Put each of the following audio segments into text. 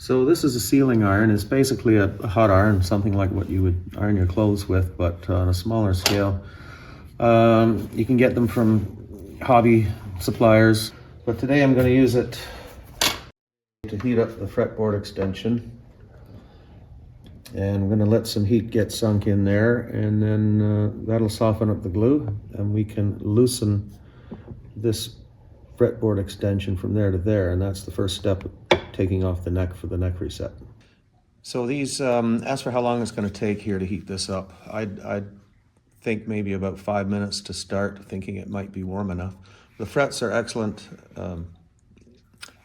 So this is a sealing iron. It's basically a hot iron, something like what you would iron your clothes with, but on a smaller scale. You can get them from hobby suppliers, but today I'm going to use it to heat up the fretboard extension. And I'm going to let some heat get sunk in there, and then that'll soften up the glue, and we can loosen this fretboard extension from there to there, and that's the first step of taking off the neck for the neck reset. So these, as for how long it's going to take here to heat this up, I'd think maybe about 5 minutes to start, thinking it might be warm enough. The frets are excellent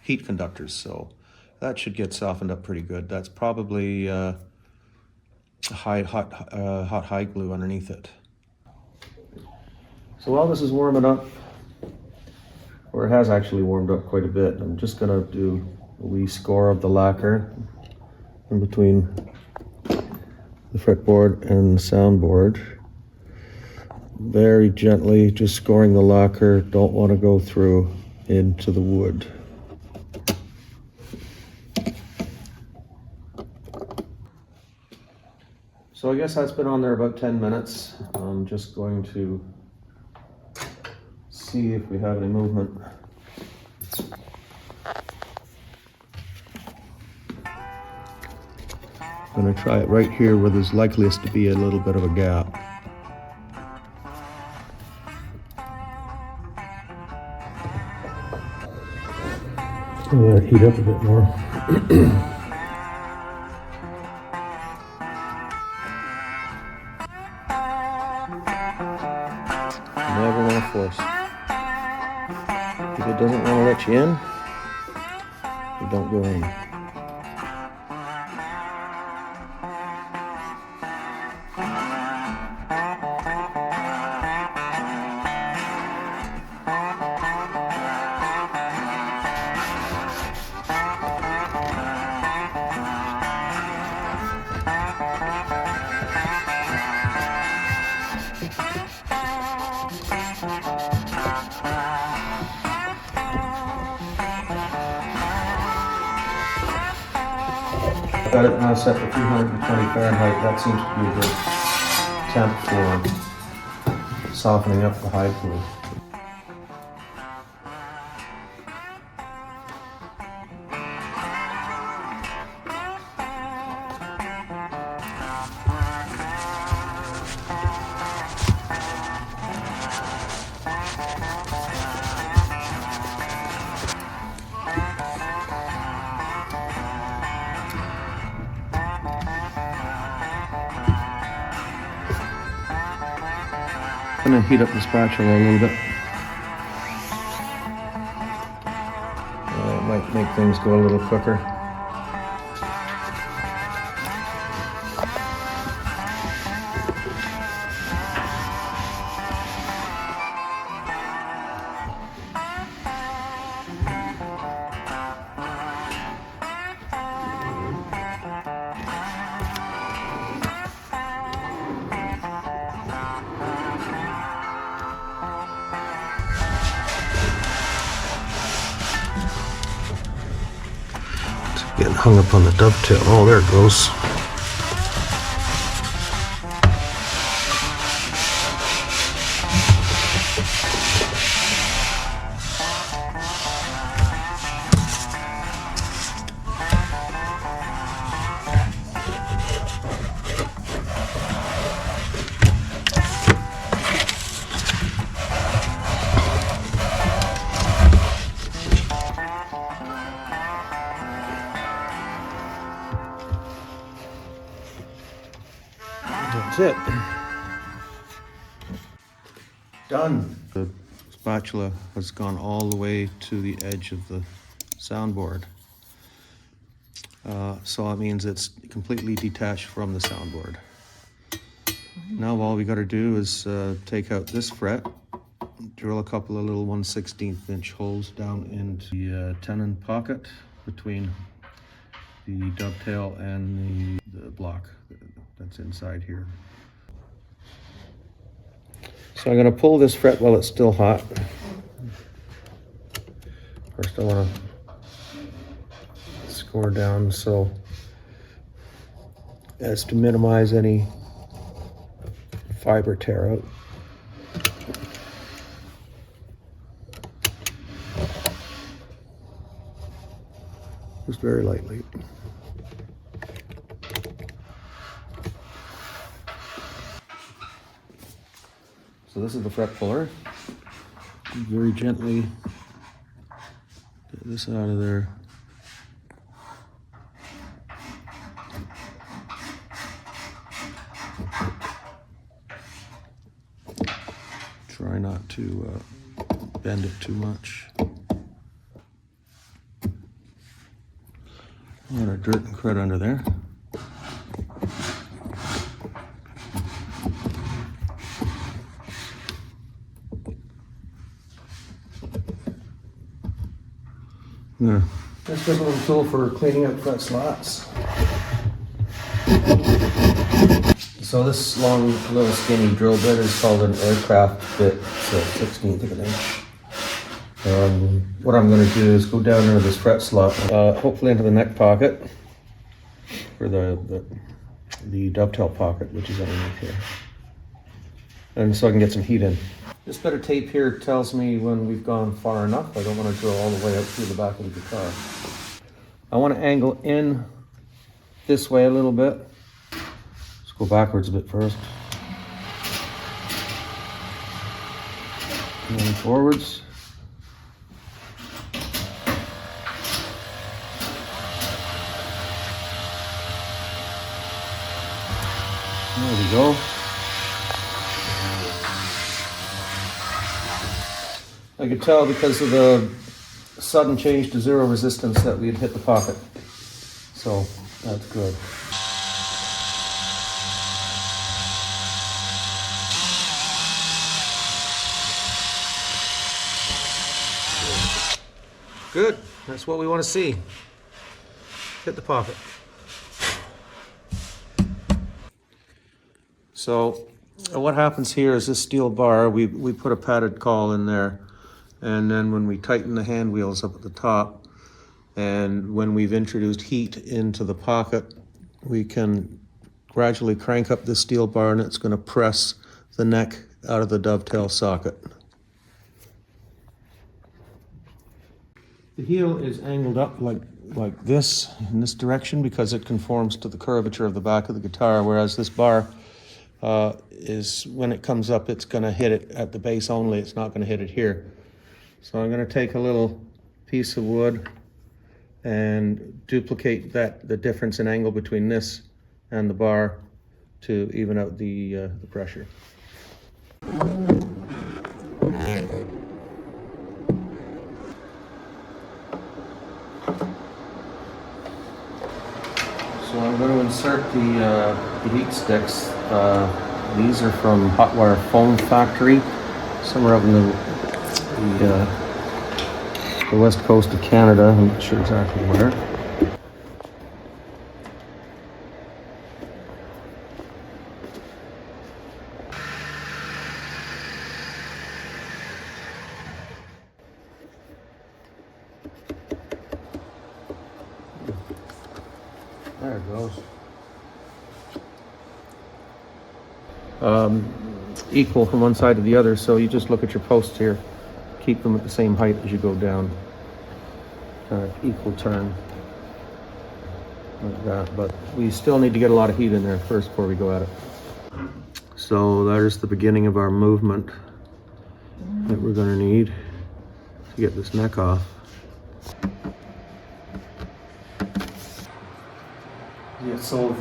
heat conductors, so that should get softened up pretty good. That's probably hot high glue underneath it. So while this is warming up, or it has actually warmed up quite a bit, I'm just going to do a wee score of the lacquer in between the fretboard and the soundboard. Very gently, just scoring the lacquer. Don't want to go through into the wood. So I guess that's been on there about 10 minutes. I'm just going to see if we have any movement. I'm going to try it right here where there's likeliest to be a little bit of a gap. Let it heat up a bit more. Never want to force. If it doesn't want to let you in, you don't go in. Got it now set to 320 Fahrenheit. That seems to be a good temp for softening up the hide glue. I'm going to heat up the spatula a little bit. It might make things go a little quicker. Getting hung up on the dovetail. Oh, there it goes. That's it. Done. The spatula has gone all the way to the edge of the soundboard. So that means it's completely detached from the soundboard. Now all we got to do is take out this fret, drill a couple of little 1/16 inch holes down into the tenon pocket between the dovetail and the block that's inside here. So I'm going to pull this fret while it's still hot. First I want to score more down so as to minimize any fiber tear out. Just very lightly. So this is the fret puller. Very gently get this out of there. Try not to bend it too much. A lot of dirt and crud under there. Yeah. This is a little tool for cleaning up fret slots. So this long, little skinny drill bit is called an aircraft bit. It's a 1/16 of an inch. What I'm going to do is go down into this fret slot, hopefully into the neck pocket for the dovetail pocket, which is underneath here, and so I can get some heat in. This bit of tape here tells me when we've gone far enough. I don't want to drill all the way up through the back of the guitar. I want to angle in this way a little bit. Let's go backwards a bit first. And then forwards. There we go. I could tell because of the sudden change to zero resistance that we had hit the pocket. So that's good. Good. That's what we want to see. Hit the pocket. So what happens here is this steel bar, we put a padded caul in there, and then when we tighten the hand wheels up at the top, and when we've introduced heat into the pocket, we can gradually crank up this steel bar, and it's going to press the neck out of the dovetail socket. The heel is angled up like this, in this direction, because it conforms to the curvature of the back of the guitar, whereas this bar is, when it comes up, it's going to hit it at the base only. It's not going to hit it here. So I'm going to take a little piece of wood and duplicate the difference in angle between this and the bar to even out the pressure. So I'm going to insert the heat sticks. These are from Hot Wire Foam Factory, somewhere up in the west coast of Canada. I'm not sure exactly where. There it goes. Equal from one side to the other, so you just look at your posts here, keep them at the same height as you go down, equal turn like that. But we still need to get a lot of heat in there first before we go at it. So there's the beginning of our movement that we're going to need to get this neck off. Yeah, so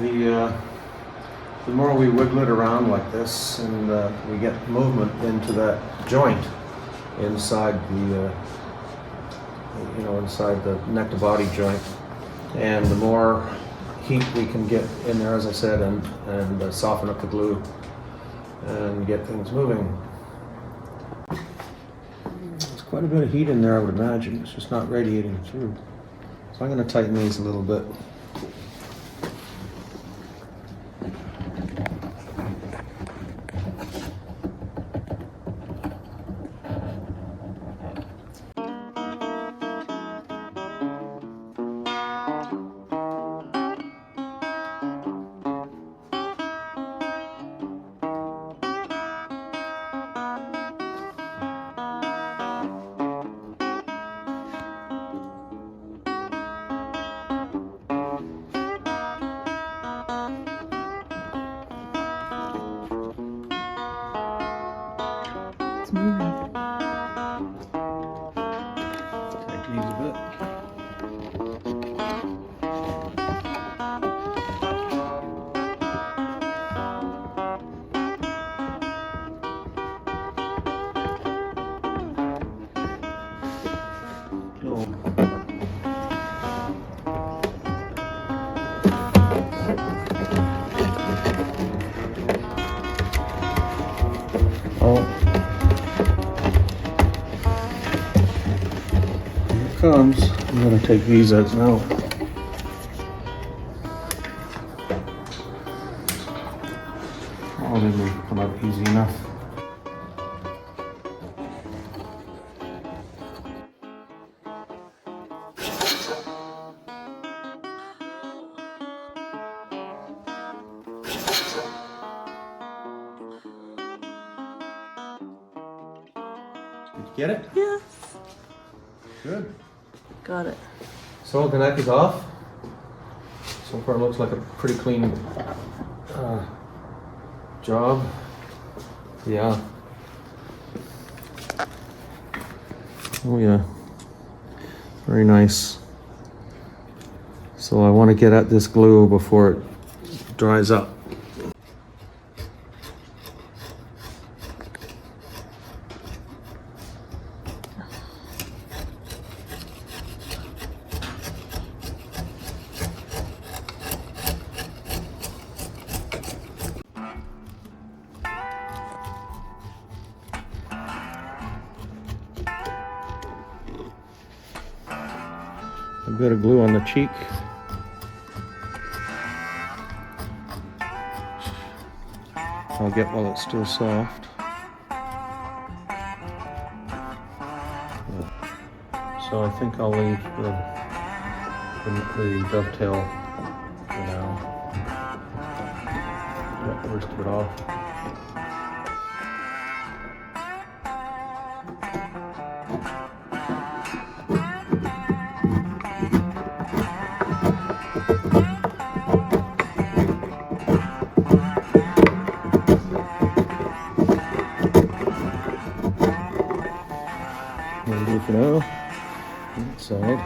the more we wiggle it around like this, and we get movement into that joint inside the, inside the neck to body joint, and the more heat we can get in there, as I said, and soften up the glue and get things moving. There's quite a bit of heat in there, I would imagine. It's just not radiating through. So I'm going to tighten these a little bit. It's moving. Take these a bit. Comes. I'm going to take these out now. Oh, they will come out easy enough. Did you get it? Yes. Good. Got it. So the neck is off. So far it looks like a pretty clean job. Yeah. Oh yeah. Very nice. So I want to get at this glue before it dries up. A bit of glue on the cheek. I'll get while it's still soft. So I think I'll leave the dovetail for now. Get the rest of it off. For now, inside.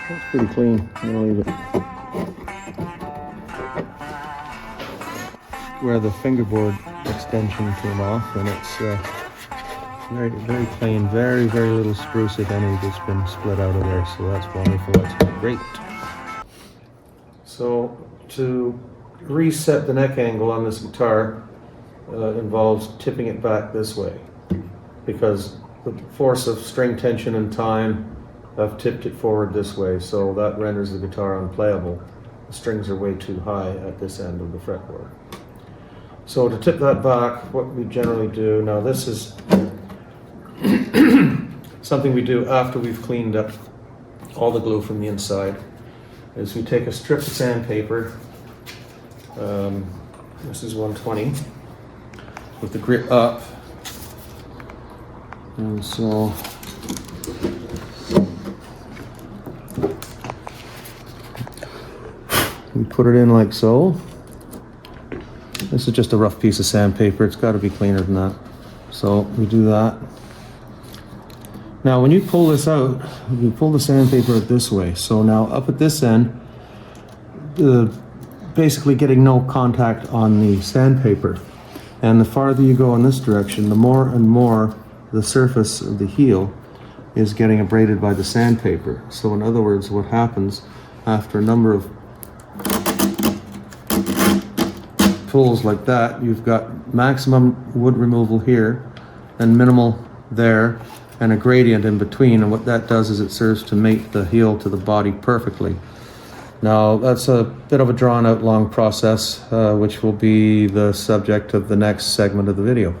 That's pretty clean. I'm gonna leave it. Where the fingerboard extension came off, and it's very, very clean. Very, very little spruce, if any, that's been split out of there. So that's wonderful. That's great. So to reset the neck angle on this guitar involves tipping it back this way, because the force of string tension and time have tipped it forward this way, so that renders the guitar unplayable. The strings are way too high at this end of the fretboard. So to tip that back, what we generally do, now this is something we do after we've cleaned up all the glue from the inside, is we take a strip of sandpaper, this is 120, with the grit up, and so we put it in like so. This is just a rough piece of sandpaper, it's got to be cleaner than that. So we do that. Now when you pull this out, you pull the sandpaper out this way. So now up at this end, basically getting no contact on the sandpaper. And the farther you go in this direction, the more and more the surface of the heel is getting abraded by the sandpaper. So in other words, what happens after a number of pulls like that, you've got maximum wood removal here and minimal there, and a gradient in between, and what that does is it serves to mate the heel to the body perfectly. Now that's a bit of a drawn out long process, which will be the subject of the next segment of the video.